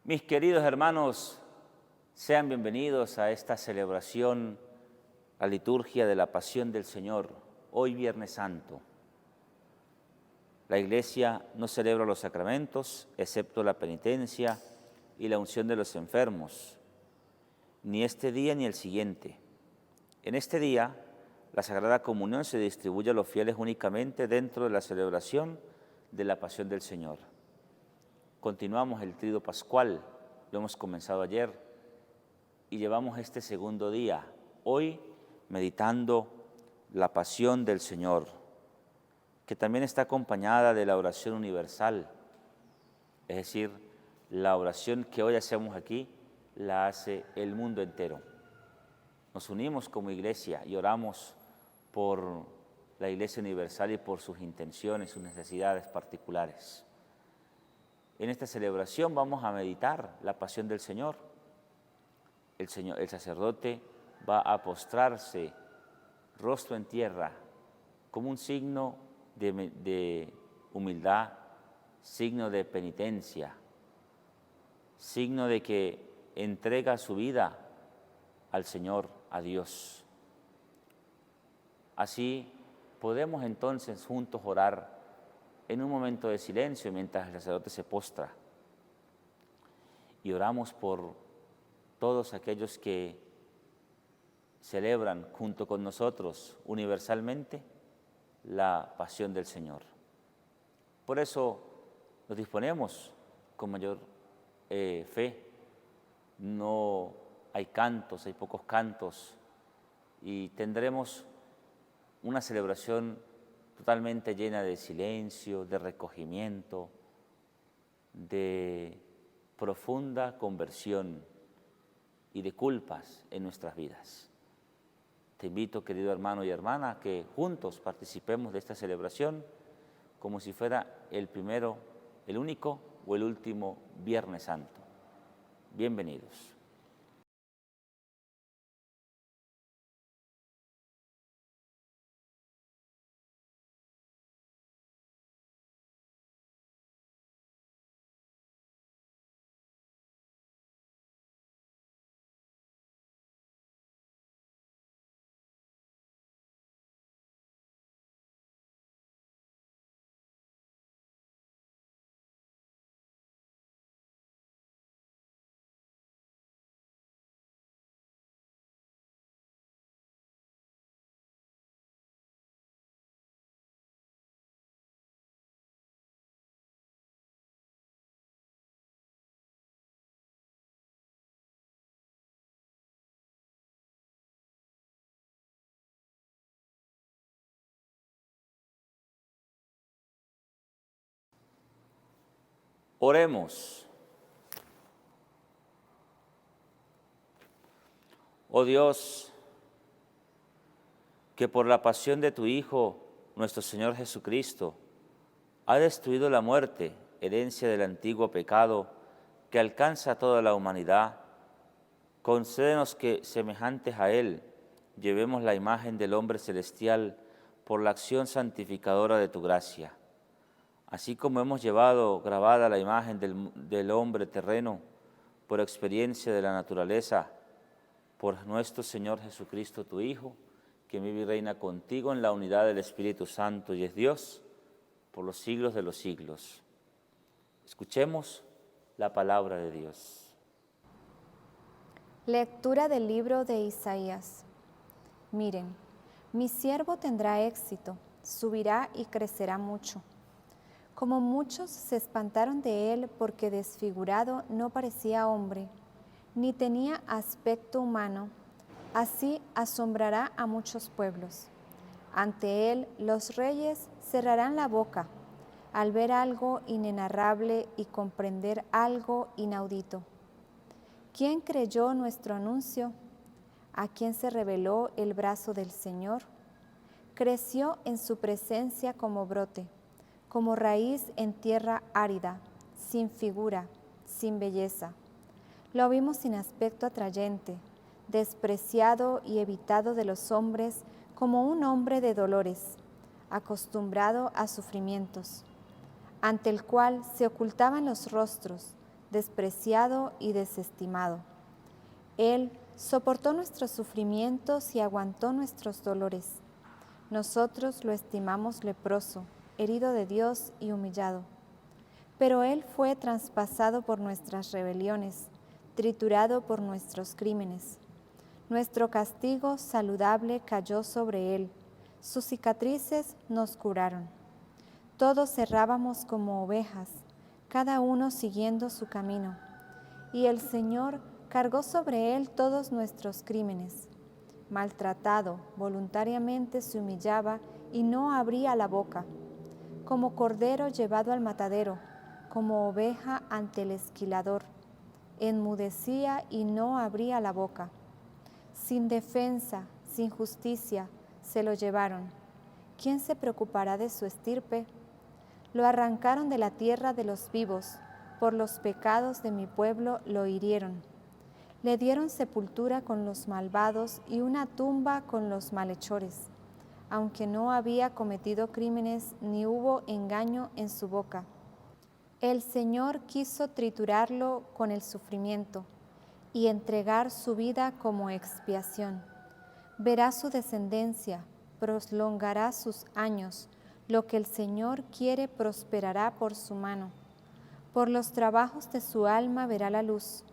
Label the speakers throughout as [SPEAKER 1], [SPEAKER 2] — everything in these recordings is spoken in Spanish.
[SPEAKER 1] Mis queridos hermanos, sean bienvenidos a esta celebración, la liturgia de la Pasión del Señor, hoy Viernes Santo. La Iglesia no celebra los sacramentos, excepto la penitencia y la unción de los enfermos, ni este día ni el siguiente. En este día, la Sagrada Comunión se distribuye a los fieles únicamente dentro de la celebración de la Pasión del Señor. Continuamos el Triduo Pascual, lo hemos comenzado ayer y llevamos este segundo día, hoy meditando la Pasión del Señor, que también está acompañada de la oración universal, es decir, la oración que hoy hacemos aquí la hace el mundo entero. Nos unimos como iglesia y oramos por la Iglesia Universal y por sus intenciones, sus necesidades particulares. En esta celebración vamos a meditar la Pasión del Señor. El sacerdote va a postrarse rostro en tierra como un signo de humildad, signo de penitencia, signo de que entrega su vida al Señor, a Dios. Así podemos entonces juntos orar en un momento de silencio mientras el sacerdote se postra y oramos por todos aquellos que celebran junto con nosotros universalmente la Pasión del Señor. Por eso nos disponemos con mayor fe. No hay cantos, hay pocos cantos y tendremos una celebración totalmente llena de silencio, de recogimiento, de profunda conversión y de culpas en nuestras vidas. Te invito, querido hermano y hermana, a que juntos participemos de esta celebración como si fuera el primero, el único o el último Viernes Santo. Bienvenidos. Oremos. Oh Dios, que por la pasión de tu Hijo, nuestro Señor Jesucristo, ha destruido la muerte, herencia del antiguo pecado que alcanza a toda la humanidad, concédenos que, semejantes a Él, llevemos la imagen del hombre celestial por la acción santificadora de tu gracia. Así como hemos llevado grabada la imagen del hombre terreno por experiencia de la naturaleza, por nuestro Señor Jesucristo, tu Hijo, que vive y reina contigo en la unidad del Espíritu Santo y es Dios por los siglos de los siglos. Escuchemos la palabra de Dios.
[SPEAKER 2] Lectura del libro de Isaías. Miren, mi siervo tendrá éxito, subirá y crecerá mucho. Como muchos se espantaron de él porque desfigurado no parecía hombre, ni tenía aspecto humano, así asombrará a muchos pueblos. Ante él los reyes cerrarán la boca, al ver algo inenarrable y comprender algo inaudito. ¿Quién creyó nuestro anuncio? ¿A quién se reveló el brazo del Señor? Creció en su presencia como brote, como raíz en tierra árida, sin figura, sin belleza. Lo vimos sin aspecto atrayente, despreciado y evitado de los hombres como un hombre de dolores, acostumbrado a sufrimientos, ante el cual se ocultaban los rostros, despreciado y desestimado. Él soportó nuestros sufrimientos y aguantó nuestros dolores. Nosotros lo estimamos leproso, herido de Dios y humillado. Pero Él fue traspasado por nuestras rebeliones, triturado por nuestros crímenes. Nuestro castigo saludable cayó sobre Él, sus cicatrices nos curaron. Todos errábamos como ovejas, cada uno siguiendo su camino, y el Señor cargó sobre Él todos nuestros crímenes. Maltratado, voluntariamente se humillaba y no abría la boca. Como cordero llevado al matadero, como oveja ante el esquilador, enmudecía y no abría la boca. Sin defensa, sin justicia, se lo llevaron. ¿Quién se preocupará de su estirpe? Lo arrancaron de la tierra de los vivos, por los pecados de mi pueblo lo hirieron. Le dieron sepultura con los malvados y una tumba con los malhechores, aunque no había cometido crímenes ni hubo engaño en su boca. El Señor quiso triturarlo con el sufrimiento y entregar su vida como expiación. Verá su descendencia, prolongará sus años. Lo que el Señor quiere prosperará por su mano. Por los trabajos de su alma verá la luz.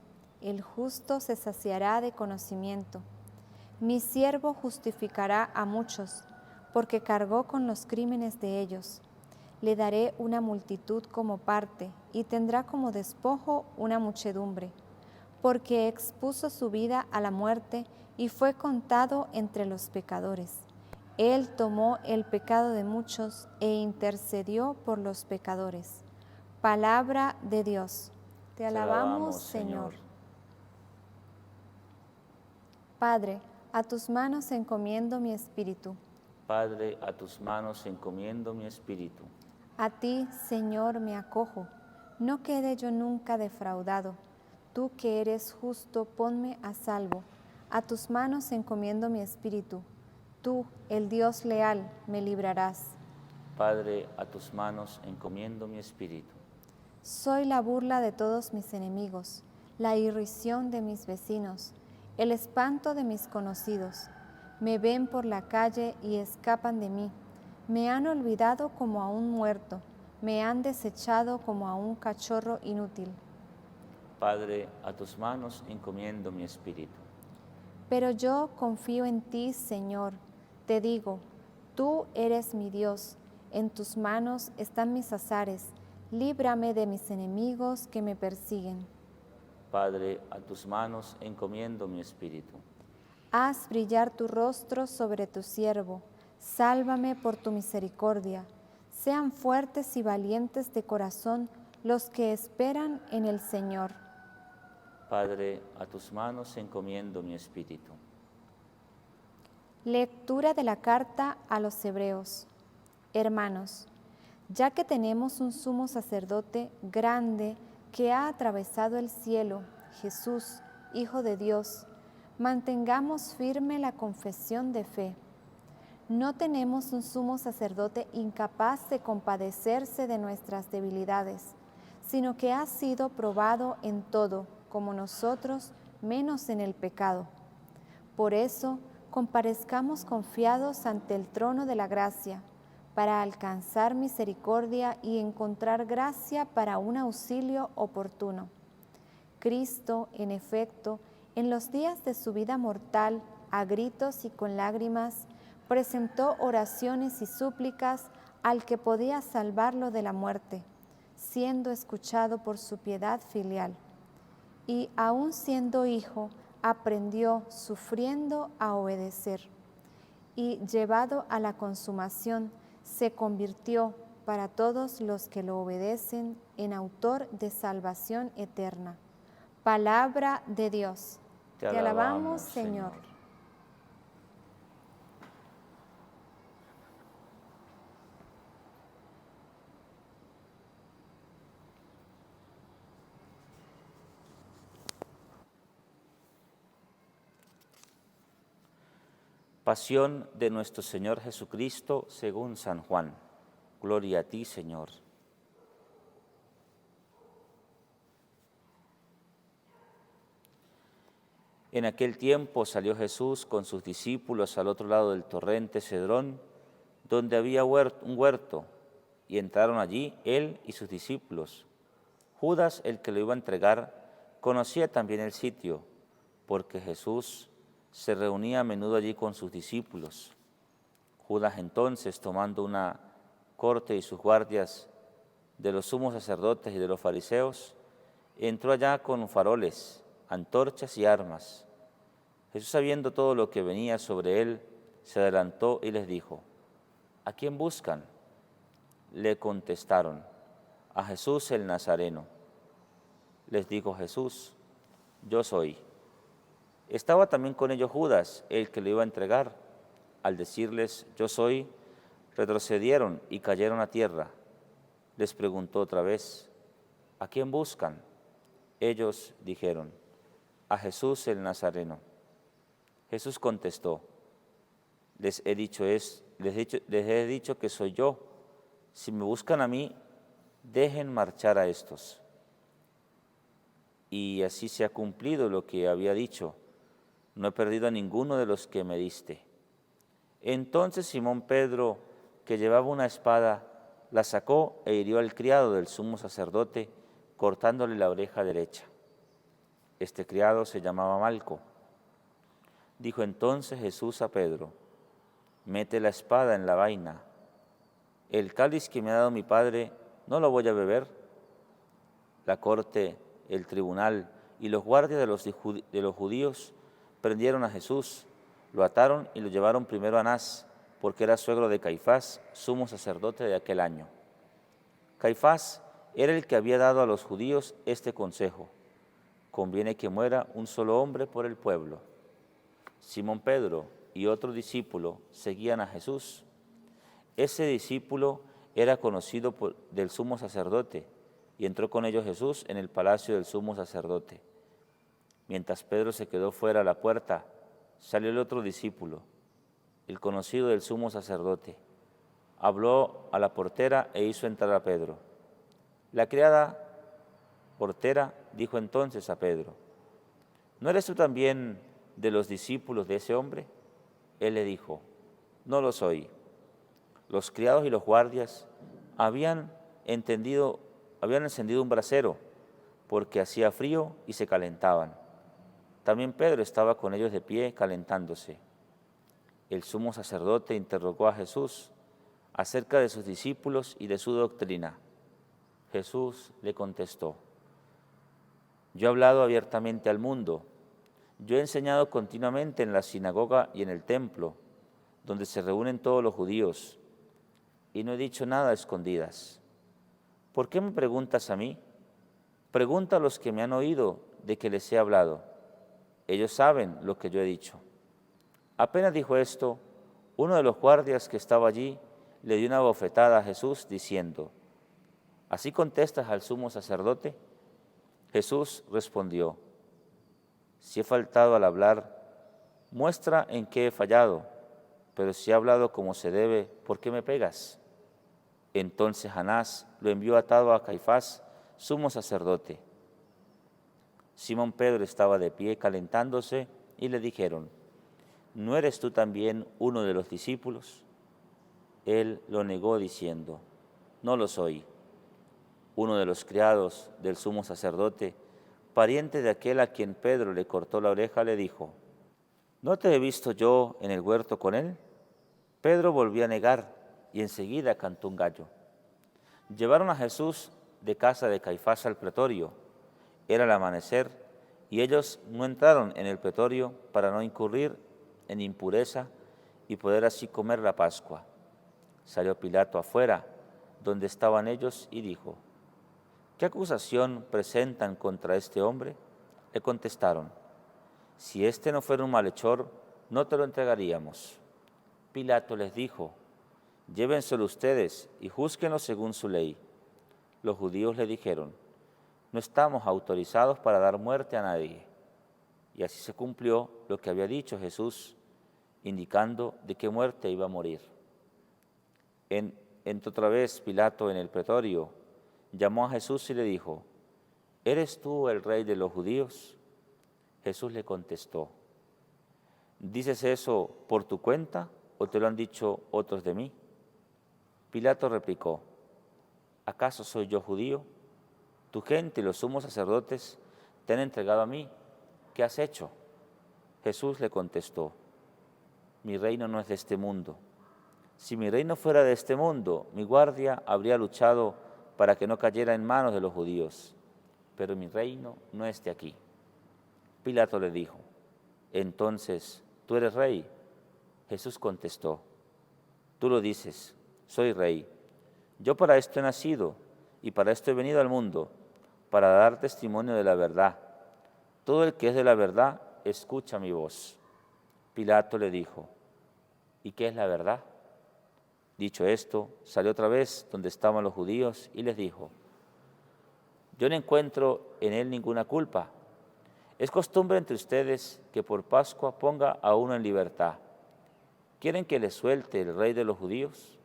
[SPEAKER 2] El justo se saciará de conocimiento. Mi siervo justificará a muchos, porque cargó con los crímenes de ellos. Le daré una multitud como parte, y tendrá como despojo una muchedumbre, porque expuso su vida a la muerte y fue contado entre los pecadores. Él tomó el pecado de muchos e intercedió por los pecadores. Palabra de Dios. Te alabamos, Señor. Padre, a tus manos encomiendo mi espíritu.
[SPEAKER 1] Padre, a tus manos encomiendo mi espíritu.
[SPEAKER 2] A ti, Señor, me acojo. No quede yo nunca defraudado. Tú que eres justo, ponme a salvo. A tus manos encomiendo mi espíritu. Tú, el Dios leal, me librarás.
[SPEAKER 1] Padre, a tus manos encomiendo mi espíritu.
[SPEAKER 2] Soy la burla de todos mis enemigos, la irrisión de mis vecinos, el espanto de mis conocidos. Me ven por la calle y escapan de mí. Me han olvidado como a un muerto, me han desechado como a un cachorro inútil.
[SPEAKER 1] Padre, a tus manos encomiendo mi espíritu.
[SPEAKER 2] Pero yo confío en ti, Señor. Te digo, tú eres mi Dios, en tus manos están mis azares, líbrame de mis enemigos que me persiguen.
[SPEAKER 1] Padre, a tus manos encomiendo mi espíritu.
[SPEAKER 2] Haz brillar tu rostro sobre tu siervo, sálvame por tu misericordia. Sean fuertes y valientes de corazón los que esperan en el Señor.
[SPEAKER 1] Padre, a tus manos encomiendo mi espíritu.
[SPEAKER 2] Lectura de la carta a los Hebreos. Hermanos, ya que tenemos un sumo sacerdote grande que ha atravesado el cielo, Jesús, Hijo de Dios, mantengamos firme la confesión de fe. No tenemos un sumo sacerdote incapaz de compadecerse de nuestras debilidades, sino que ha sido probado en todo, como nosotros, menos en el pecado. Por eso, comparezcamos confiados ante el trono de la gracia, para alcanzar misericordia y encontrar gracia para un auxilio oportuno. Cristo, en efecto, en los días de su vida mortal, a gritos y con lágrimas, presentó oraciones y súplicas al que podía salvarlo de la muerte, siendo escuchado por su piedad filial. Y aun siendo hijo, aprendió, sufriendo, a obedecer. Y llevado a la consumación, se convirtió, para todos los que lo obedecen, en autor de salvación eterna. Palabra de Dios. Te alabamos, Señor.
[SPEAKER 1] Pasión de nuestro Señor Jesucristo según San Juan. Gloria a ti, Señor. En aquel tiempo salió Jesús con sus discípulos al otro lado del torrente Cedrón, donde había un huerto, y entraron allí él y sus discípulos. Judas, el que lo iba a entregar, conocía también el sitio, porque Jesús se reunía a menudo allí con sus discípulos. Judas entonces, tomando una corte y sus guardias de los sumos sacerdotes y de los fariseos, entró allá con faroles, antorchas y armas. Jesús, sabiendo todo lo que venía sobre él, se adelantó y les dijo: ¿A quién buscan? Le contestaron: a Jesús el Nazareno. Les dijo Jesús: yo soy. Estaba también con ellos Judas, el que lo iba a entregar. Al decirles: yo soy, retrocedieron y cayeron a tierra. Les preguntó otra vez: ¿a quién buscan? Ellos dijeron: a Jesús el Nazareno. Jesús contestó: les he dicho que soy yo. Si me buscan a mí, dejen marchar a estos. Y así se ha cumplido lo que había dicho: no he perdido a ninguno de los que me diste. Entonces Simón Pedro, que llevaba una espada, la sacó e hirió al criado del sumo sacerdote, cortándole la oreja derecha. Este criado se llamaba Malco. Dijo entonces Jesús a Pedro: mete la espada en la vaina. El cáliz que me ha dado mi Padre, ¿no lo voy a beber? La corte, el tribunal y los guardias de los judíos prendieron a Jesús, lo ataron y lo llevaron primero a Anás, porque era suegro de Caifás, sumo sacerdote de aquel año. Caifás era el que había dado a los judíos este consejo: conviene que muera un solo hombre por el pueblo. Simón Pedro y otro discípulo seguían a Jesús. Ese discípulo era conocido del sumo sacerdote, y entró con ellos Jesús en el palacio del sumo sacerdote. Mientras Pedro se quedó fuera a la puerta, salió el otro discípulo, el conocido del sumo sacerdote. Habló a la portera e hizo entrar a Pedro. La criada portera dijo entonces a Pedro: ¿no eres tú también de los discípulos de ese hombre? Él le dijo: no lo soy. Los criados y los guardias habían encendido un brasero, porque hacía frío y se calentaban. También Pedro estaba con ellos de pie, calentándose. El sumo sacerdote interrogó a Jesús acerca de sus discípulos y de su doctrina. Jesús le contestó: yo he hablado abiertamente al mundo. Yo he enseñado continuamente en la sinagoga y en el templo, donde se reúnen todos los judíos, y no he dicho nada a escondidas. ¿Por qué me preguntas a mí? Pregunta a los que me han oído de que les he hablado. Ellos saben lo que yo he dicho. Apenas dijo esto, uno de los guardias que estaba allí le dio una bofetada a Jesús diciendo: ¿así contestas al sumo sacerdote? Jesús respondió: si he faltado al hablar, muestra en qué he fallado, pero si he hablado como se debe, ¿por qué me pegas? Entonces Anás lo envió atado a Caifás, sumo sacerdote. Simón Pedro estaba de pie calentándose y le dijeron: ¿no eres tú también uno de los discípulos? Él lo negó diciendo: no lo soy. Uno de los criados del sumo sacerdote, pariente de aquel a quien Pedro le cortó la oreja, le dijo: ¿no te he visto yo en el huerto con él? Pedro volvió a negar y enseguida cantó un gallo. Llevaron a Jesús de casa de Caifás al pretorio. Era el amanecer y ellos no entraron en el pretorio para no incurrir en impureza y poder así comer la Pascua. Salió Pilato afuera, donde estaban ellos, y dijo: ¿qué acusación presentan contra este hombre? Le contestaron: si este no fuera un malhechor, no te lo entregaríamos. Pilato les dijo: llévenselo ustedes y júzguenlo según su ley. Los judíos le dijeron: no estamos autorizados para dar muerte a nadie. Y así se cumplió lo que había dicho Jesús, indicando de qué muerte iba a morir. Entró otra vez Pilato en el pretorio, llamó a Jesús y le dijo: ¿eres tú el rey de los judíos? Jesús le contestó: ¿dices eso por tu cuenta o te lo han dicho otros de mí? Pilato replicó: ¿acaso soy yo judío? Tu gente y los sumos sacerdotes te han entregado a mí. ¿Qué has hecho? Jesús le contestó: mi reino no es de este mundo. Si mi reino fuera de este mundo, mi guardia habría luchado para que no cayera en manos de los judíos, pero mi reino no es de aquí. Pilato le dijo: entonces, ¿tú eres rey? Jesús contestó: tú lo dices, soy rey. Yo para esto he nacido y para esto he venido al mundo, para dar testimonio de la verdad. Todo el que es de la verdad, escucha mi voz. Pilato le dijo: ¿y qué es la verdad? Dicho esto, salió otra vez donde estaban los judíos y les dijo: yo no encuentro en él ninguna culpa. Es costumbre entre ustedes que por Pascua ponga a uno en libertad. ¿Quieren que le suelte el rey de los judíos?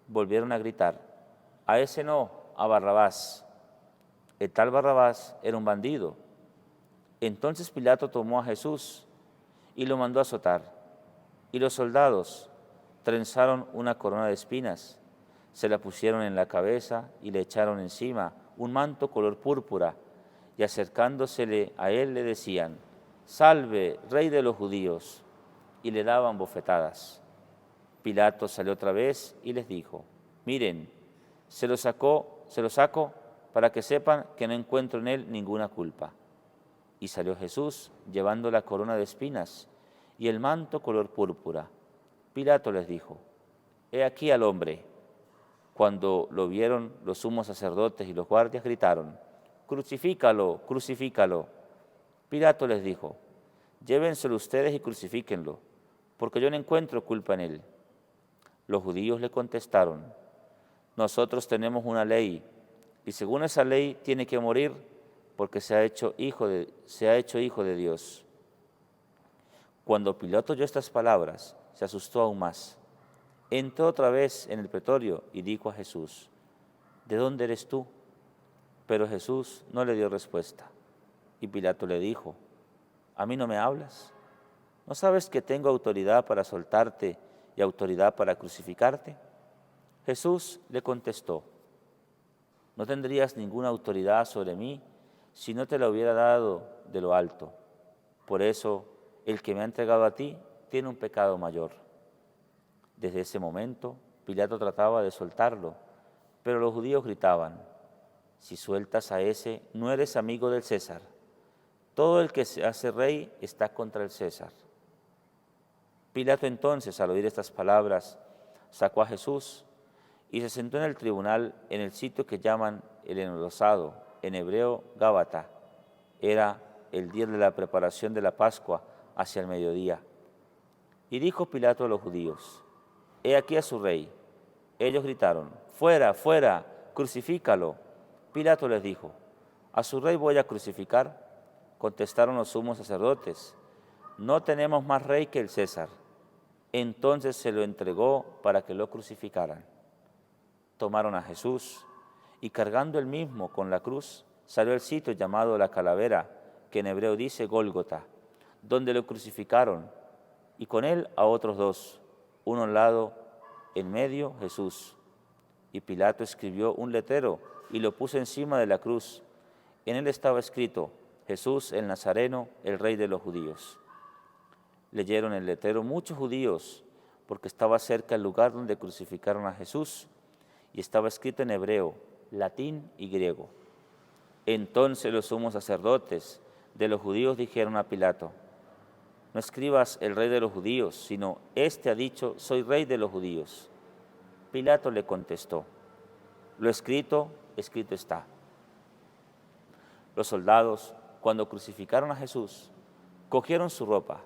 [SPEAKER 1] Volvieron a gritar: a ese no, a Barrabás. El tal Barrabás era un bandido. Entonces Pilato tomó a Jesús y lo mandó a azotar. Y los soldados trenzaron una corona de espinas, se la pusieron en la cabeza y le echaron encima un manto color púrpura, y acercándosele a él le decían: salve, rey de los judíos, y le daban bofetadas. Pilato salió otra vez y les dijo: miren, se lo saco para que sepan que no encuentro en él ninguna culpa. Y salió Jesús llevando la corona de espinas y el manto color púrpura. Pilato les dijo: he aquí al hombre. Cuando lo vieron, los sumos sacerdotes y los guardias gritaron: crucifícalo, crucifícalo. Pilato les dijo: llévenselo ustedes y crucifíquenlo, porque yo no encuentro culpa en él. Los judíos le contestaron: nosotros tenemos una ley, y según esa ley tiene que morir, porque se ha hecho hijo de Dios. Cuando Pilato oyó estas palabras, se asustó aún más. Entró otra vez en el pretorio y dijo a Jesús: ¿de dónde eres tú? Pero Jesús no le dio respuesta. Y Pilato le dijo: ¿a mí no me hablas? ¿No sabes que tengo autoridad para soltarte y autoridad para crucificarte? Jesús le contestó: no tendrías ninguna autoridad sobre mí si no te la hubiera dado de lo alto. Por eso, el que me ha entregado a ti tiene un pecado mayor. Desde ese momento, Pilato trataba de soltarlo, pero los judíos gritaban: si sueltas a ese, no eres amigo del César. Todo el que se hace rey está contra el César. Pilato entonces, al oír estas palabras, sacó a Jesús y se sentó en el tribunal en el sitio que llaman el Enlosado, en hebreo Gábata. Era el día de la preparación de la Pascua, hacia el mediodía. Y dijo Pilato a los judíos: he aquí a su rey. Ellos gritaron: fuera, fuera, crucifícalo. Pilato les dijo: ¿a su rey voy a crucificar? Contestaron los sumos sacerdotes: no tenemos más rey que el César. Entonces se lo entregó para que lo crucificaran. Tomaron a Jesús y, cargando él mismo con la cruz, salió al sitio llamado la Calavera, que en hebreo dice Gólgota, donde lo crucificaron, y con él a otros dos, uno al lado, en medio Jesús. Y Pilato escribió un letrero y lo puso encima de la cruz. En él estaba escrito: Jesús el Nazareno, el Rey de los judíos. Leyeron el letrero muchos judíos, porque estaba cerca el lugar donde crucificaron a Jesús, y estaba escrito en hebreo, latín y griego. Entonces los sumos sacerdotes de los judíos dijeron a Pilato: no escribas el Rey de los judíos, sino este ha dicho: soy Rey de los judíos. Pilato le contestó: lo escrito, escrito está. Los soldados, cuando crucificaron a Jesús, cogieron su ropa,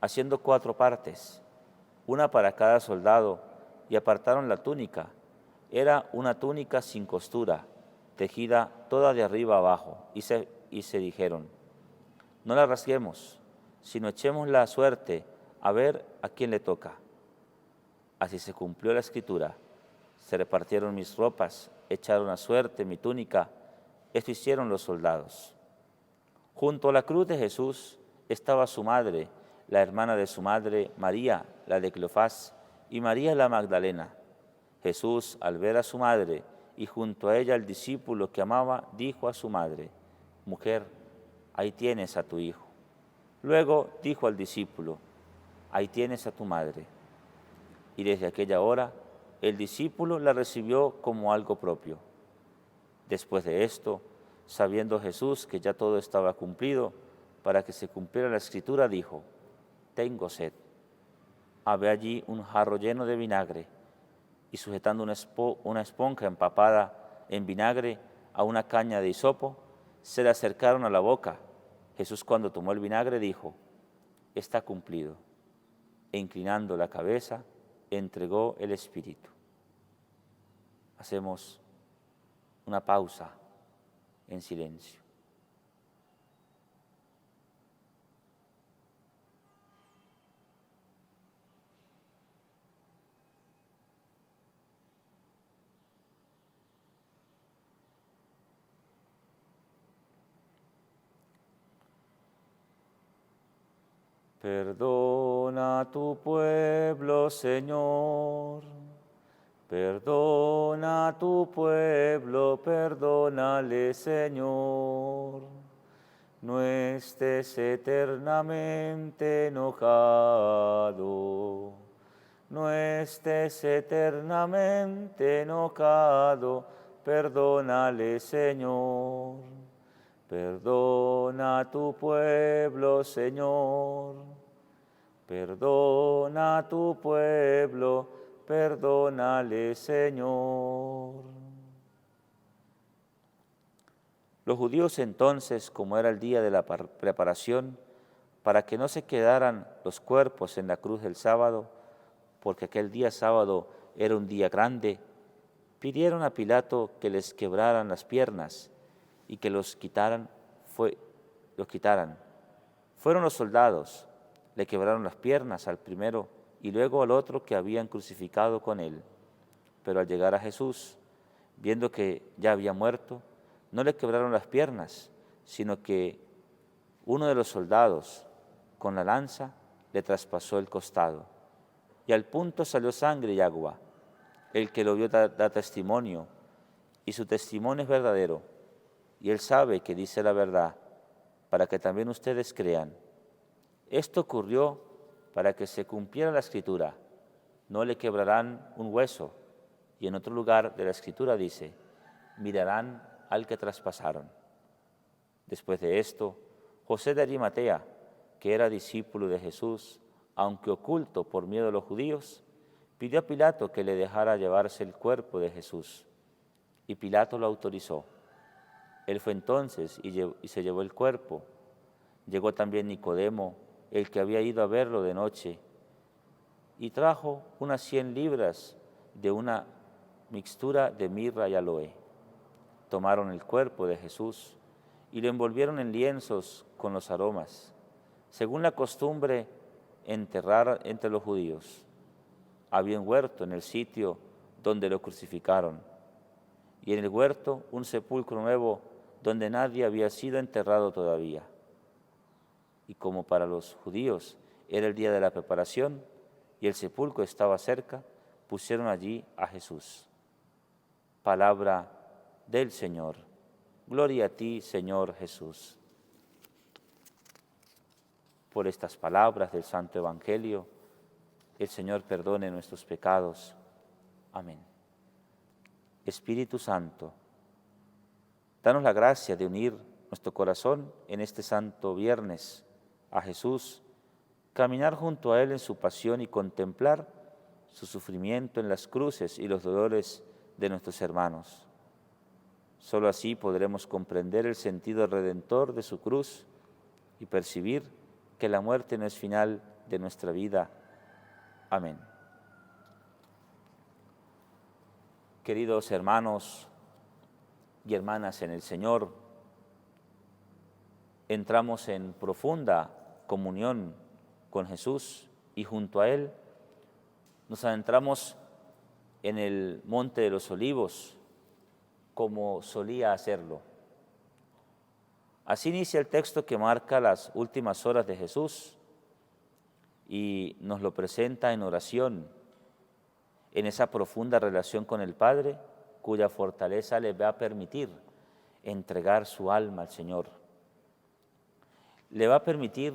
[SPEAKER 1] haciendo 4 partes, una para cada soldado, y apartaron la túnica. Era una túnica sin costura, tejida toda de arriba abajo, y se dijeron: no la rasguemos, sino echemos la suerte a ver a quién le toca. Así se cumplió la escritura: se repartieron mis ropas, echaron a suerte mi túnica. Esto hicieron los soldados. Junto a la cruz de Jesús estaba su madre, la hermana de su madre, María, la de Cleofás, y María la Magdalena. Jesús, al ver a su madre y junto a ella al discípulo que amaba, dijo a su madre: Mujer, ahí tienes a tu hijo. Luego dijo al discípulo: Ahí tienes a tu madre. Y desde aquella hora el discípulo la recibió como algo propio. Después de esto, sabiendo Jesús que ya todo estaba cumplido, para que se cumpliera la escritura, dijo: Tengo sed. Había allí un jarro lleno de vinagre, y sujetando una esponja empapada en vinagre a una caña de hisopo, se le acercaron a la boca. Jesús, cuando tomó el vinagre, dijo: Está cumplido. E inclinando la cabeza, entregó el Espíritu. Hacemos una pausa en silencio. Perdona a tu pueblo, Señor. Perdona a tu pueblo, perdónale, Señor. No estés eternamente enojado. No estés eternamente enojado, perdónale, Señor. Perdona a tu pueblo, Señor. Perdona a tu pueblo, perdónale, Señor. Los judíos entonces, como era el día de la preparación, para que no se quedaran los cuerpos en la cruz del sábado, porque aquel día sábado era un día grande, pidieron a Pilato que les quebraran las piernas y que los quitaran. Fueron los soldados, le quebraron las piernas al primero y luego al otro que habían crucificado con él. Pero al llegar a Jesús, viendo que ya había muerto, no le quebraron las piernas, sino que uno de los soldados, con la lanza, le traspasó el costado. Y al punto salió sangre y agua. El que lo vio da testimonio, y su testimonio es verdadero. Y él sabe que dice la verdad, para que también ustedes crean. Esto ocurrió para que se cumpliera la Escritura: no le quebrarán un hueso. Y en otro lugar de la Escritura dice: mirarán al que traspasaron. Después de esto, José de Arimatea, que era discípulo de Jesús, aunque oculto por miedo a los judíos, pidió a Pilato que le dejara llevarse el cuerpo de Jesús. Y Pilato lo autorizó. Él fue entonces y se llevó el cuerpo. Llegó también Nicodemo, el que había ido a verlo de noche, y trajo unas 100 libras de una mixtura de mirra y aloe. Tomaron el cuerpo de Jesús y lo envolvieron en lienzos con los aromas, según la costumbre enterrar entre los judíos. Había un huerto en el sitio donde lo crucificaron, y en el huerto un sepulcro nuevo donde nadie había sido enterrado todavía. Y como para los judíos era el día de la preparación y el sepulcro estaba cerca, pusieron allí a Jesús. Palabra del Señor. Gloria a ti, Señor Jesús. Por estas palabras del Santo Evangelio, el Señor perdone nuestros pecados. Amén. Espíritu Santo, danos la gracia de unir nuestro corazón en este santo viernes a Jesús, caminar junto a Él en su pasión y contemplar su sufrimiento en las cruces y los dolores de nuestros hermanos. Solo así podremos comprender el sentido redentor de su cruz y percibir que la muerte no es final de nuestra vida. Amén. Queridos hermanos y hermanas en el Señor, entramos en profunda comunión con Jesús y junto a Él nos adentramos en el Monte de los Olivos como solía hacerlo. Así inicia el texto que marca las últimas horas de Jesús y nos lo presenta en oración, en esa profunda relación con el Padre, cuya fortaleza le va a permitir entregar su alma al Señor. Le va a permitir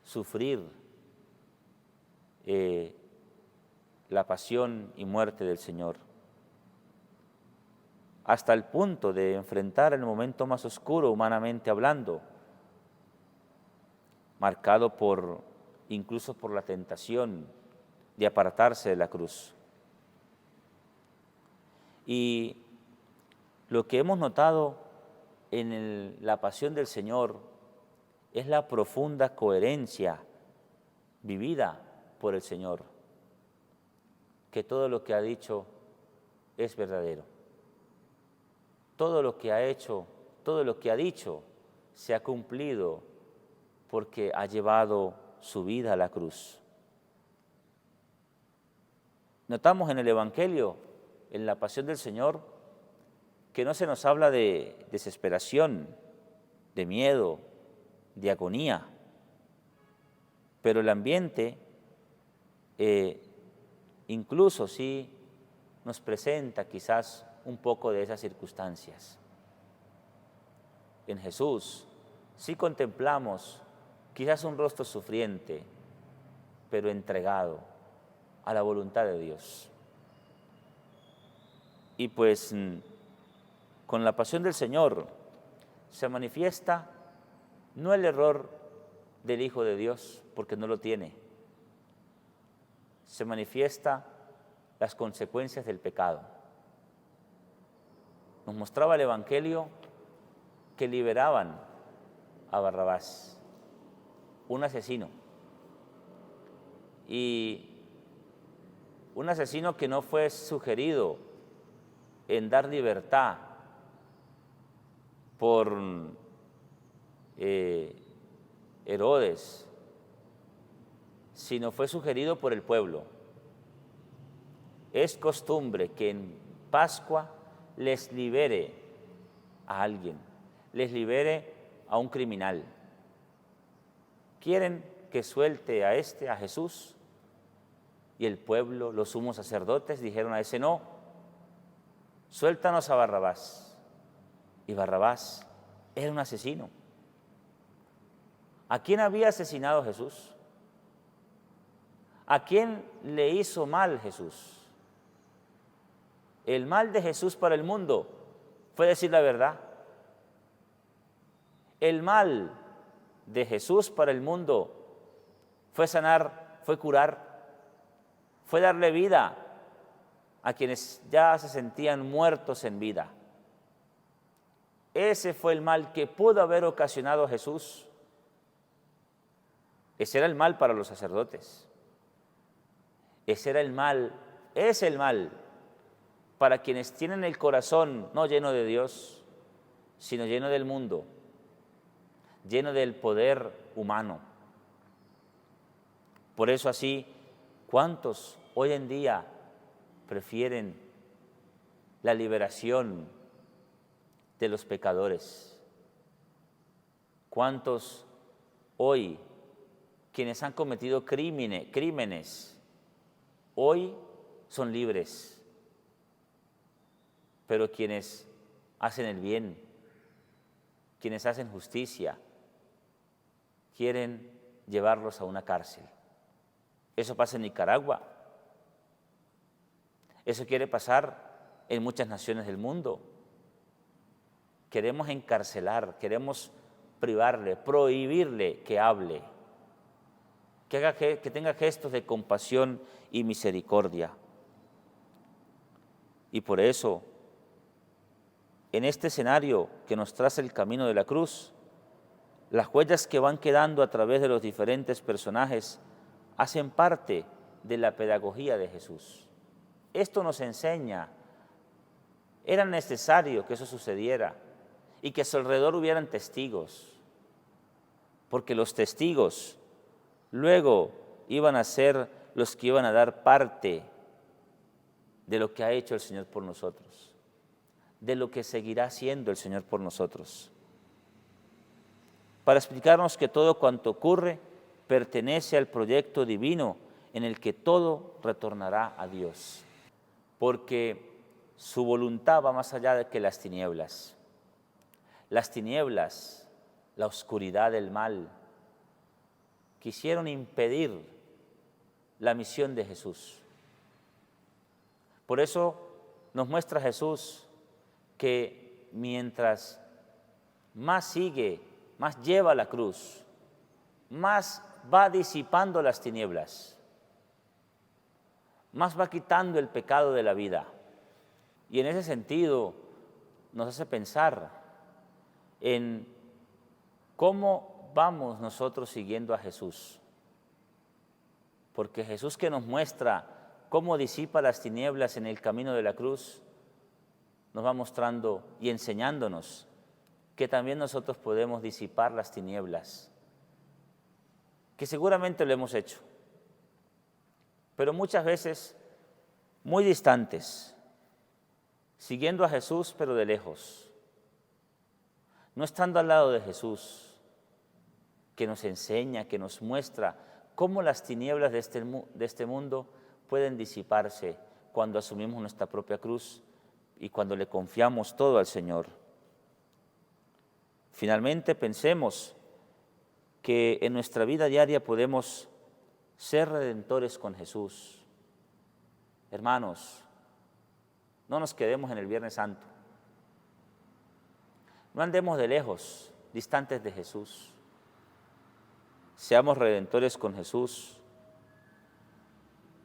[SPEAKER 1] sufrir la pasión y muerte del Señor, hasta el punto de enfrentar el momento más oscuro humanamente hablando, marcado incluso por la tentación de apartarse de la cruz. Y lo que hemos notado en la pasión del Señor es la profunda coherencia vivida por el Señor, que todo lo que ha dicho es verdadero. Todo lo que ha hecho, todo lo que ha dicho se ha cumplido porque ha llevado su vida a la cruz. Notamos en el Evangelio, en la pasión del Señor, que no se nos habla de desesperación, de miedo, de agonía, pero el ambiente incluso sí nos presenta quizás un poco de esas circunstancias. En Jesús sí contemplamos quizás un rostro sufriente, pero entregado a la voluntad de Dios. Y pues con la pasión del Señor se manifiesta no el error del Hijo de Dios, porque no lo tiene, se manifiesta las consecuencias del pecado. Nos mostraba el Evangelio que liberaban a Barrabás, un asesino, y un asesino que no fue sugerido en dar libertad por Herodes, sino fue sugerido por el pueblo. Es costumbre que en Pascua les libere a alguien, les libere a un criminal. Quieren que suelte a Jesús, y el pueblo, los sumos sacerdotes, dijeron a ese no, suéltanos a Barrabás. Y Barrabás era un asesino. ¿A quién había asesinado Jesús? ¿A quién le hizo mal Jesús? El mal de Jesús para el mundo fue decir la verdad. El mal de Jesús para el mundo fue sanar, fue curar, fue darle vida a quienes ya se sentían muertos en vida. Ese fue el mal que pudo haber ocasionado Jesús. Ese era el mal para los sacerdotes. Ese era el mal, es el mal para quienes tienen el corazón no lleno de Dios, sino lleno del mundo, lleno del poder humano. Por eso así, ¿cuántos hoy en día prefieren la liberación de los pecadores? ¿Cuántos hoy, quienes han cometido crímenes, hoy son libres? Pero quienes hacen el bien, quienes hacen justicia, quieren llevarlos a una cárcel. Eso pasa en Nicaragua. Eso quiere pasar en muchas naciones del mundo. Queremos encarcelar, queremos privarle, prohibirle que hable, que tenga gestos de compasión y misericordia. Y por eso, en este escenario que nos traza el camino de la cruz, las huellas que van quedando a través de los diferentes personajes hacen parte de la pedagogía de Jesús. Esto nos enseña, era necesario que eso sucediera y que a su alrededor hubieran testigos, porque los testigos luego iban a ser los que iban a dar parte de lo que ha hecho el Señor por nosotros. de lo que seguirá haciendo el Señor por nosotros, para explicarnos que todo cuanto ocurre pertenece al proyecto divino en el que todo retornará a Dios, porque su voluntad va más allá de que las tinieblas. Las tinieblas, la oscuridad del mal, quisieron impedir la misión de Jesús. Por eso nos muestra Jesús que mientras más sigue, más lleva la cruz, más va disipando las tinieblas, más va quitando el pecado de la vida. Y en ese sentido nos hace pensar en cómo vamos nosotros siguiendo a Jesús. Porque Jesús, que nos muestra cómo disipa las tinieblas en el camino de la cruz, nos va mostrando y enseñándonos que también nosotros podemos disipar las tinieblas, que seguramente lo hemos hecho, pero muchas veces muy distantes, siguiendo a Jesús pero de lejos, no estando al lado de Jesús, que nos enseña, que nos muestra cómo las tinieblas de este mundo pueden disiparse cuando asumimos nuestra propia cruz y cuando le confiamos todo al Señor. Finalmente, pensemos que en nuestra vida diaria podemos ser redentores con Jesús. Hermanos, no nos quedemos en el Viernes Santo. No andemos de lejos, distantes de Jesús. Seamos redentores con Jesús.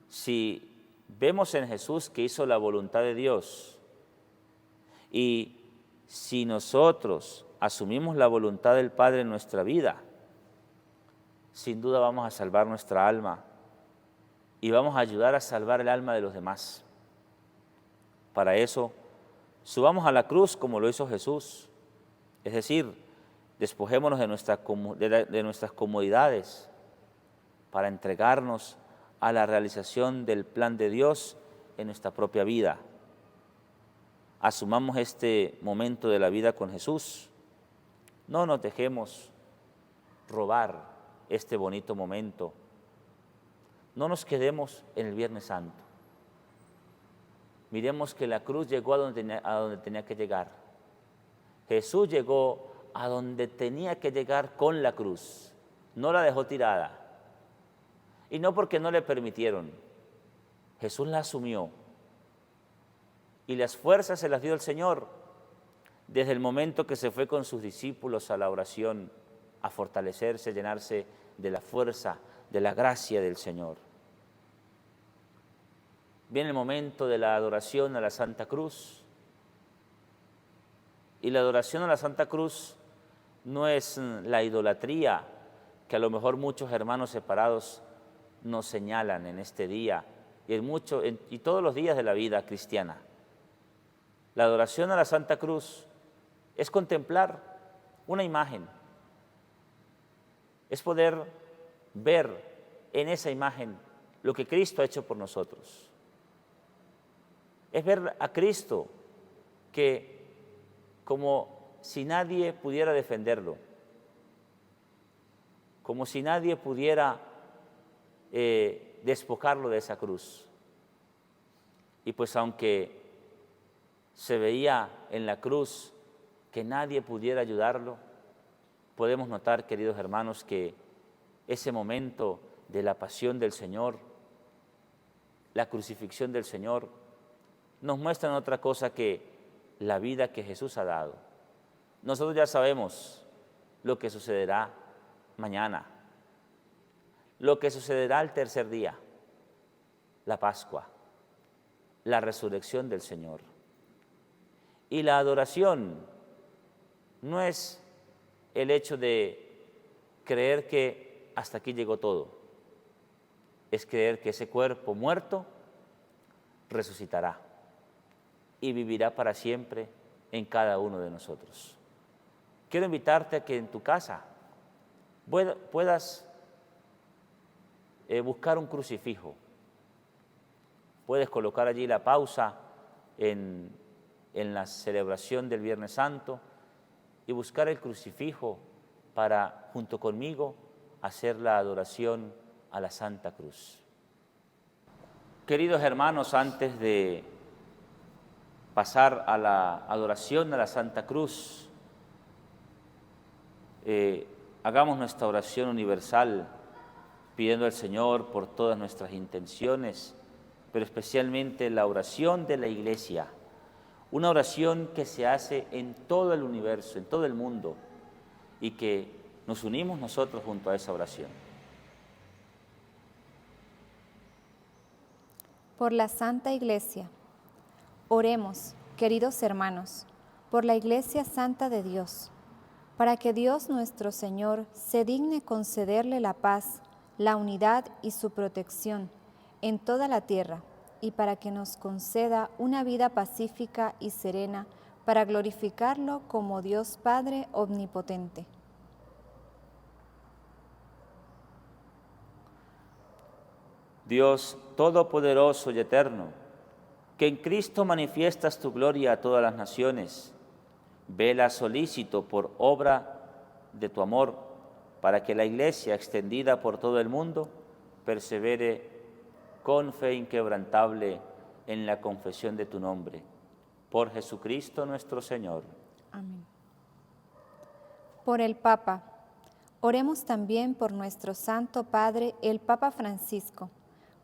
[SPEAKER 1] Si vemos en Jesús que hizo la voluntad de Dios y si nosotros asumimos la voluntad del Padre en nuestra vida, sin duda vamos a salvar nuestra alma y vamos a ayudar a salvar el alma de los demás. Para eso, subamos a la cruz como lo hizo Jesús, es decir, despojémonos de nuestras comodidades para entregarnos a la realización del plan de Dios en nuestra propia vida. Asumamos este momento de la vida con Jesús. No nos dejemos robar este bonito momento. No nos quedemos en el Viernes Santo. Miremos que la cruz llegó a donde tenía que llegar. Jesús llegó a donde tenía que llegar con la cruz. No la dejó tirada. Y no porque no le permitieron. Jesús la asumió. Y las fuerzas se las dio el Señor desde el momento que se fue con sus discípulos a la oración, a fortalecerse, llenarse de la fuerza, de la gracia del Señor. Viene el momento de la adoración a la Santa Cruz. Y la adoración a la Santa Cruz no es la idolatría que a lo mejor muchos hermanos separados nos señalan en este día y todos los días de la vida cristiana. La adoración a la Santa Cruz es contemplar una imagen, es poder ver en esa imagen lo que Cristo ha hecho por nosotros. Es ver a Cristo que, como si nadie pudiera defenderlo, como si nadie pudiera despojarlo de esa cruz. Y pues aunque se veía en la cruz que nadie pudiera ayudarlo, podemos notar, queridos hermanos, que ese momento de la pasión del Señor, la crucifixión del Señor, nos muestran otra cosa que la vida que Jesús ha dado. Nosotros ya sabemos lo que sucederá mañana, lo que sucederá el tercer día, la Pascua, la resurrección del Señor. Y la adoración no es el hecho de creer que hasta aquí llegó todo, es creer que ese cuerpo muerto resucitará y vivirá para siempre en cada uno de nosotros. Quiero invitarte a que en tu casa puedas buscar un crucifijo. Puedes colocar allí la pausa en en la celebración del Viernes Santo y buscar el crucifijo para, junto conmigo, hacer la adoración a la Santa Cruz. Queridos hermanos, antes de pasar a la adoración a la Santa Cruz, hagamos nuestra oración universal pidiendo al Señor por todas nuestras intenciones, pero especialmente la oración de la Iglesia, una oración que se hace en todo el universo, en todo el mundo, y que nos unimos nosotros junto a esa oración.
[SPEAKER 2] Por la Santa Iglesia, oremos, queridos hermanos, por la Iglesia Santa de Dios, para que Dios nuestro Señor se digne concederle la paz, la unidad y su protección en toda la tierra, y para que nos conceda una vida pacífica y serena para glorificarlo como Dios Padre omnipotente.
[SPEAKER 1] Dios Todopoderoso y Eterno, que en Cristo manifiestas tu gloria a todas las naciones, vela solícito por obra de tu amor, para que la Iglesia extendida por todo el mundo persevere con fe inquebrantable en la confesión de tu nombre. Por Jesucristo nuestro Señor.
[SPEAKER 2] Amén. Por el Papa, oremos también por nuestro Santo Padre, el Papa Francisco,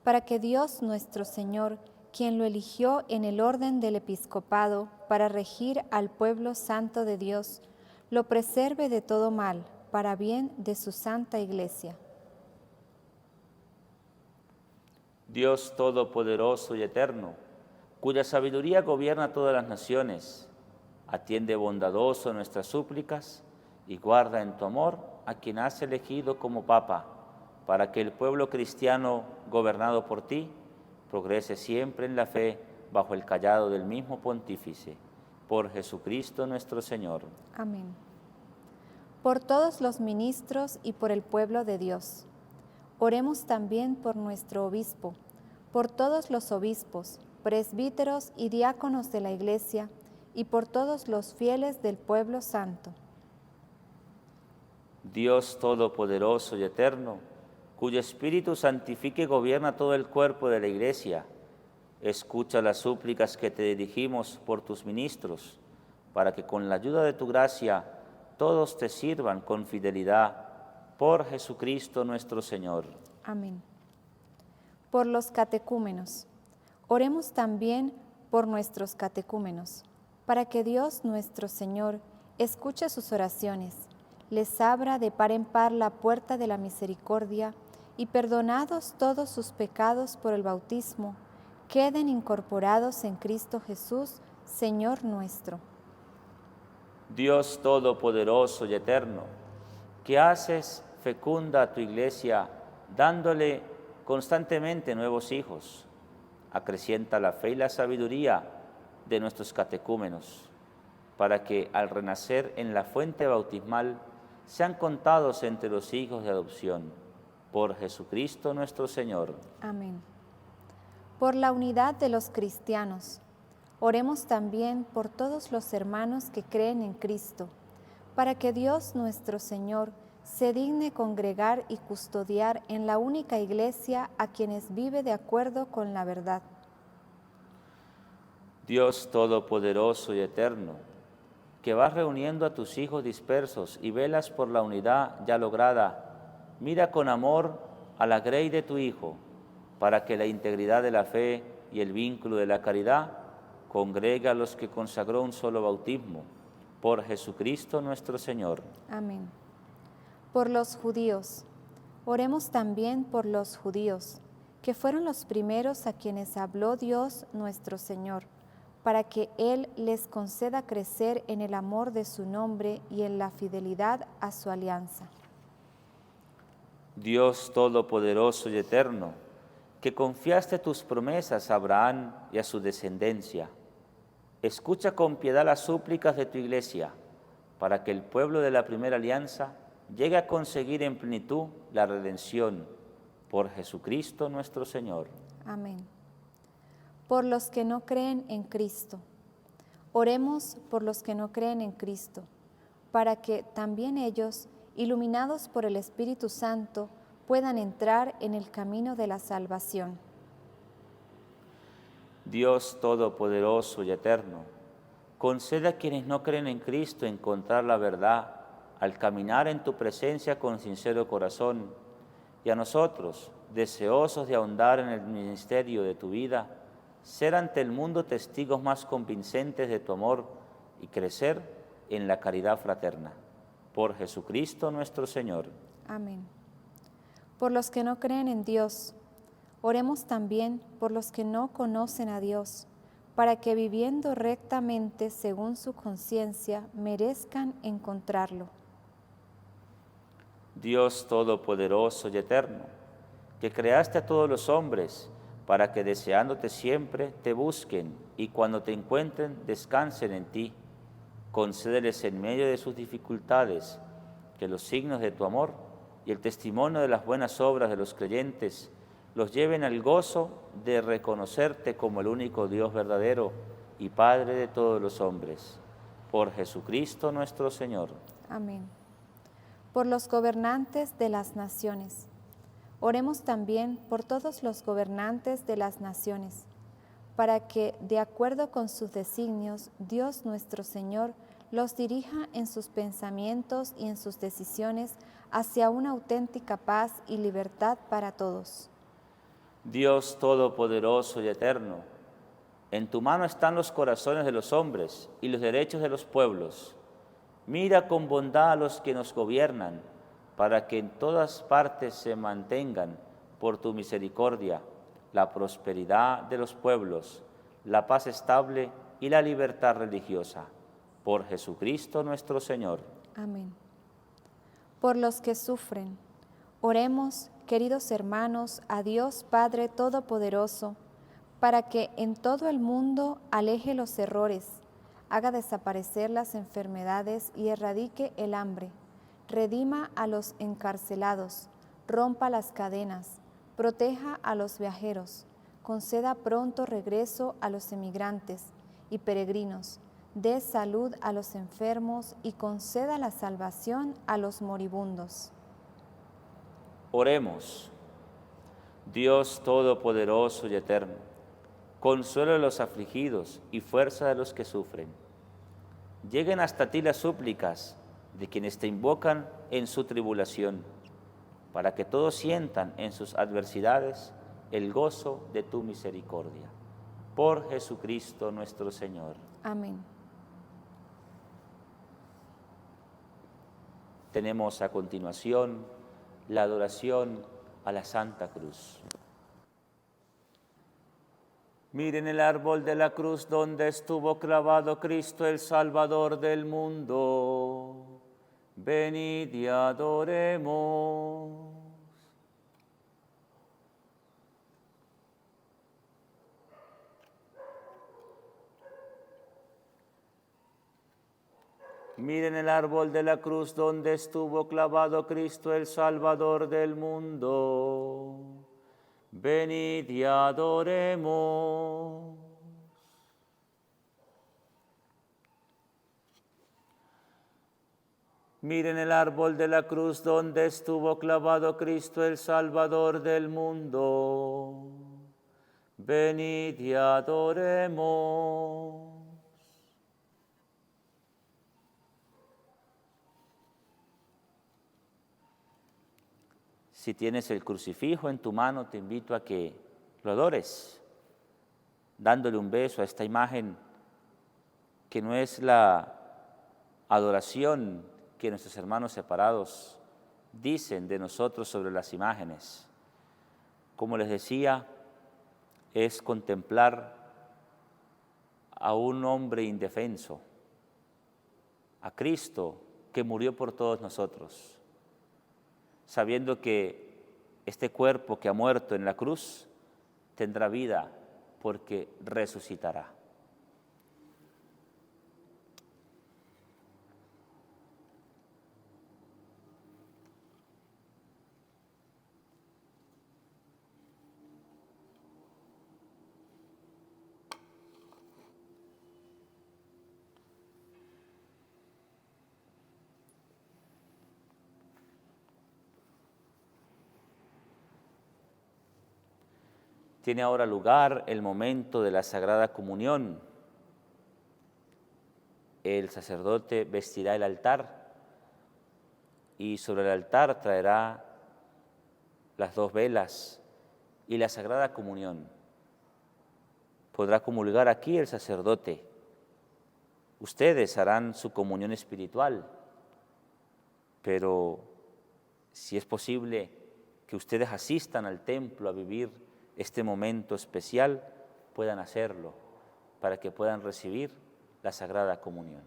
[SPEAKER 2] para que Dios nuestro Señor, quien lo eligió en el orden del episcopado para regir al pueblo santo de Dios, lo preserve de todo mal, para bien de su Santa Iglesia.
[SPEAKER 1] Dios Todopoderoso y Eterno, cuya sabiduría gobierna todas las naciones, atiende bondadoso nuestras súplicas y guarda en tu amor a quien has elegido como Papa, para que el pueblo cristiano gobernado por ti progrese siempre en la fe bajo el cayado del mismo Pontífice. Por Jesucristo nuestro Señor.
[SPEAKER 2] Amén. Por todos los ministros y por el pueblo de Dios. Oremos también por nuestro obispo, por todos los obispos, presbíteros y diáconos de la Iglesia, y por todos los fieles del pueblo santo.
[SPEAKER 1] Dios Todopoderoso y Eterno, cuyo Espíritu santifica y gobierna todo el cuerpo de la Iglesia, escucha las súplicas que te dirigimos por tus ministros, para que con la ayuda de tu gracia todos te sirvan con fidelidad. Por Jesucristo nuestro Señor.
[SPEAKER 2] Amén. Por los catecúmenos. Oremos también por nuestros catecúmenos, para que Dios nuestro Señor escuche sus oraciones, les abra de par en par la puerta de la misericordia y, perdonados todos sus pecados por el bautismo, queden incorporados en Cristo Jesús, Señor nuestro.
[SPEAKER 1] Dios Todopoderoso y Eterno, que haces fecunda a tu Iglesia, dándole constantemente nuevos hijos, acrecienta la fe y la sabiduría de nuestros catecúmenos, para que al renacer en la fuente bautismal sean contados entre los hijos de adopción. Por Jesucristo nuestro Señor.
[SPEAKER 2] Amén. Por la unidad de los cristianos, oremos también por todos los hermanos que creen en Cristo, para que Dios nuestro Señor se digne congregar y custodiar en la única Iglesia a quienes vive de acuerdo con la verdad.
[SPEAKER 1] Dios Todopoderoso y Eterno, que vas reuniendo a tus hijos dispersos y velas por la unidad ya lograda, mira con amor a la grey de tu Hijo, para que la integridad de la fe y el vínculo de la caridad congregue a los que consagró un solo bautismo. Por Jesucristo nuestro Señor.
[SPEAKER 2] Amén. Por los judíos, oremos también por los judíos, que fueron los primeros a quienes habló Dios nuestro Señor, para que Él les conceda crecer en el amor de su nombre y en la fidelidad a su alianza.
[SPEAKER 1] Dios Todopoderoso y Eterno, que confiaste tus promesas a Abraham y a su descendencia, escucha con piedad las súplicas de tu Iglesia, para que el pueblo de la primera alianza llegue a conseguir en plenitud la redención. Por Jesucristo nuestro Señor.
[SPEAKER 2] Amén. Por los que no creen en Cristo, Oremos por los que no creen en Cristo, para que también ellos, iluminados por el Espíritu Santo, puedan entrar en el camino de la salvación.
[SPEAKER 1] Dios Todopoderoso y Eterno, concede a quienes no creen en Cristo encontrar la verdad al caminar en tu presencia con sincero corazón, y a nosotros, deseosos de ahondar en el ministerio de tu vida, ser ante el mundo testigos más convincentes de tu amor y crecer en la caridad fraterna. Por Jesucristo nuestro Señor.
[SPEAKER 2] Amén. Por los que no creen en Dios, oremos también por los que no conocen a Dios, para que viviendo rectamente según su conciencia merezcan encontrarlo.
[SPEAKER 1] Dios Todopoderoso y Eterno, que creaste a todos los hombres para que deseándote siempre te busquen y cuando te encuentren descansen en ti, concédeles en medio de sus dificultades que los signos de tu amor y el testimonio de las buenas obras de los creyentes los lleven al gozo de reconocerte como el único Dios verdadero y Padre de todos los hombres. Por Jesucristo nuestro Señor.
[SPEAKER 2] Amén. Por los gobernantes de las naciones. Oremos también por todos los gobernantes de las naciones, para que, de acuerdo con sus designios, Dios nuestro Señor los dirija en sus pensamientos y en sus decisiones hacia una auténtica paz y libertad para todos.
[SPEAKER 1] Dios Todopoderoso y Eterno, en tu mano están los corazones de los hombres y los derechos de los pueblos. Mira con bondad a los que nos gobiernan, para que en todas partes se mantengan, por tu misericordia, la prosperidad de los pueblos, la paz estable y la libertad religiosa. Por Jesucristo nuestro Señor.
[SPEAKER 2] Amén. Por los que sufren, oremos, queridos hermanos, a Dios Padre Todopoderoso, para que en todo el mundo aleje los errores, haga desaparecer las enfermedades y erradique el hambre, redima a los encarcelados, rompa las cadenas, proteja a los viajeros, conceda pronto regreso a los emigrantes y peregrinos, dé salud a los enfermos y conceda la salvación a los moribundos.
[SPEAKER 1] Oremos. Dios Todopoderoso y Eterno, consuelo de los afligidos y fuerza de los que sufren. Lleguen hasta ti las súplicas de quienes te invocan en su tribulación, para que todos sientan en sus adversidades el gozo de tu misericordia. Por Jesucristo nuestro Señor.
[SPEAKER 2] Amén.
[SPEAKER 1] Tenemos a continuación la adoración a la Santa Cruz. Miren el árbol de la cruz donde estuvo clavado Cristo, el Salvador del mundo. Venid y adoremos. Miren el árbol de la cruz donde estuvo clavado Cristo, el Salvador del mundo. Venid y adoremos. Miren el árbol de la cruz donde estuvo clavado Cristo, el Salvador del mundo. Venid y adoremos. Si tienes el crucifijo en tu mano, te invito a que lo adores, dándole un beso a esta imagen que no es la adoración que nuestros hermanos separados dicen de nosotros sobre las imágenes. Como les decía, es contemplar a un hombre indefenso, a Cristo que murió por todos nosotros, sabiendo que este cuerpo que ha muerto en la cruz tendrá vida porque resucitará. Tiene ahora lugar el momento de la Sagrada Comunión. El sacerdote vestirá el altar y sobre el altar traerá las 2 velas y la Sagrada Comunión. Podrá comulgar aquí el sacerdote. Ustedes harán su comunión espiritual, pero si es posible que ustedes asistan al templo a vivir este momento especial, puedan hacerlo para que puedan recibir la Sagrada Comunión.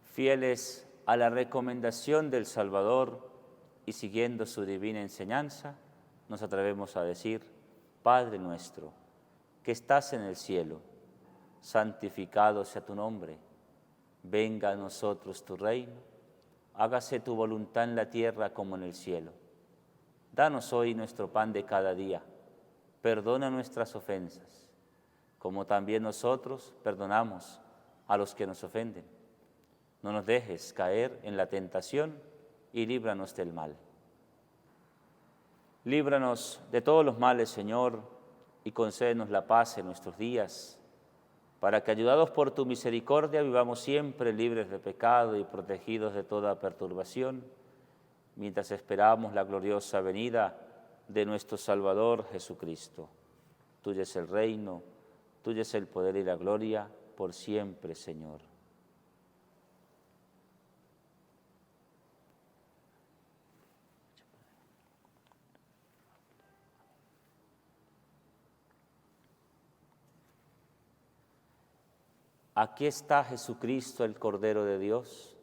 [SPEAKER 1] Fieles a la recomendación del Salvador y siguiendo su divina enseñanza, nos atrevemos a decir: Padre nuestro, que estás en el cielo, santificado sea tu nombre. Venga a nosotros tu reino, hágase tu voluntad en la tierra como en el cielo. Danos hoy nuestro pan de cada día, perdona nuestras ofensas, como también nosotros perdonamos a los que nos ofenden. No nos dejes caer en la tentación y líbranos del mal. Líbranos de todos los males, Señor, y concédenos la paz en nuestros días, para que, ayudados por tu misericordia, vivamos siempre libres de pecado y protegidos de toda perturbación, mientras esperamos la gloriosa venida de nuestro Salvador Jesucristo. Tuyo es el reino, tuyo es el poder y la gloria, por siempre, Señor. Aquí está Jesucristo, el Cordero de Dios,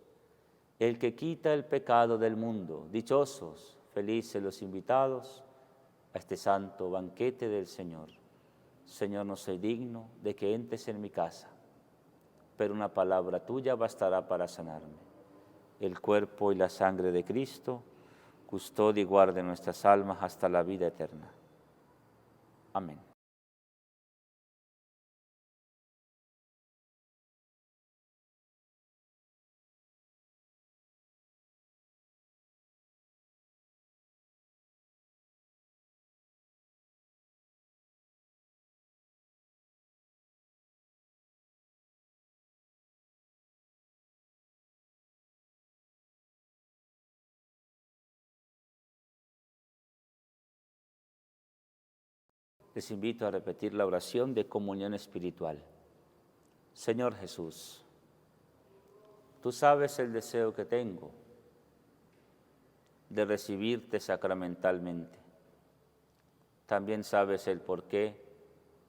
[SPEAKER 1] el que quita el pecado del mundo. Dichosos, felices los invitados a este santo banquete del Señor. Señor, no soy digno de que entres en mi casa, pero una palabra tuya bastará para sanarme. El cuerpo y la sangre de Cristo custodia y guarde nuestras almas hasta la vida eterna. Amén. Les invito a repetir la oración de comunión espiritual. Señor Jesús, tú sabes el deseo que tengo de recibirte sacramentalmente. También sabes el por qué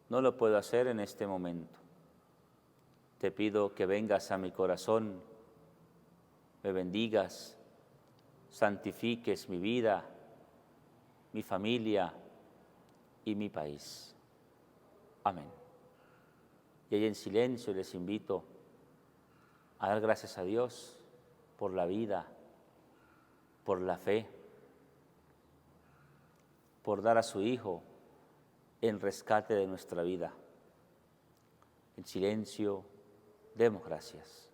[SPEAKER 1] no lo puedo hacer en este momento. Te pido que vengas a mi corazón, me bendigas, santifiques mi vida, mi familia y mi país. Amén. Y ahí en silencio les invito a dar gracias a Dios por la vida, por la fe, por dar a su Hijo en rescate de nuestra vida. En silencio, demos gracias.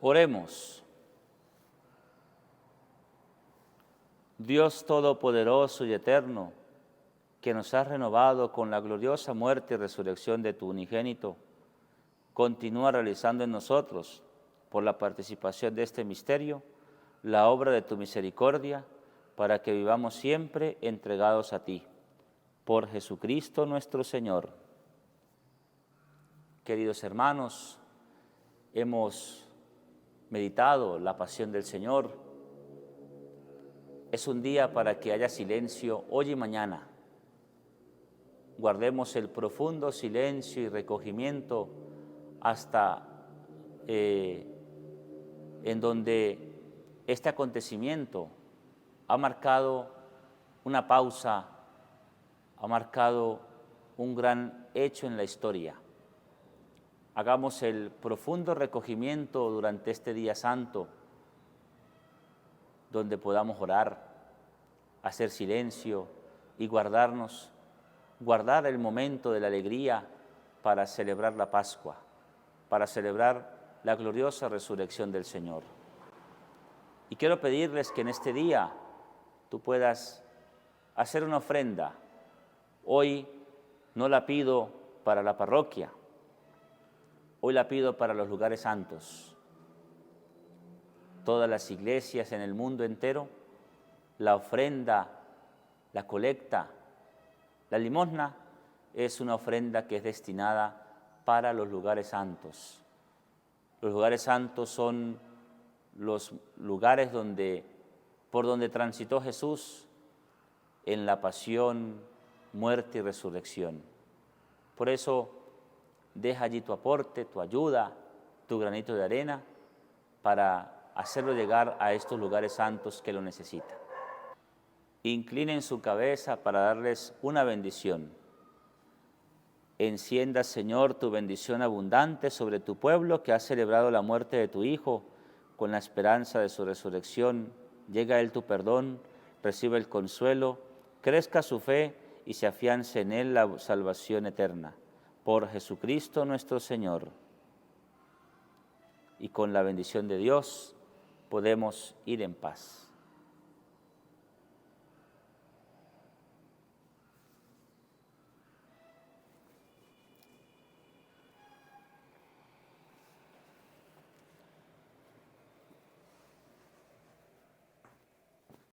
[SPEAKER 1] Oremos. Dios Todopoderoso y Eterno, que nos has renovado con la gloriosa muerte y resurrección de tu unigénito, continúa realizando en nosotros, por la participación de este misterio, la obra de tu misericordia, para que vivamos siempre entregados a ti. Por Jesucristo nuestro Señor. Queridos hermanos, hemos meditado la pasión del Señor. Es un día para que haya silencio hoy y mañana. Guardemos el profundo silencio y recogimiento hasta en donde este acontecimiento ha marcado una pausa, ha marcado un gran hecho en la historia. Hagamos el profundo recogimiento durante este día santo, donde podamos orar, hacer silencio y guardar el momento de la alegría para celebrar la Pascua, para celebrar la gloriosa resurrección del Señor. Y quiero pedirles que en este día tú puedas hacer una ofrenda. Hoy no la pido para la parroquia, hoy la pido para los lugares santos. Todas las iglesias en el mundo entero, la ofrenda, la colecta, la limosna es una ofrenda que es destinada para los lugares santos. Los lugares santos son los lugares por donde transitó Jesús en la pasión, muerte y resurrección. Por eso, deja allí tu aporte, tu ayuda, tu granito de arena, para hacerlo llegar a estos lugares santos que lo necesitan. Inclinen su cabeza para darles una bendición. Encienda, Señor, tu bendición abundante sobre tu pueblo que ha celebrado la muerte de tu Hijo con la esperanza de su resurrección. Llega a él tu perdón, recibe el consuelo, crezca su fe y se afiance en él la salvación eterna. Por Jesucristo nuestro Señor. Y con la bendición de Dios podemos ir en paz.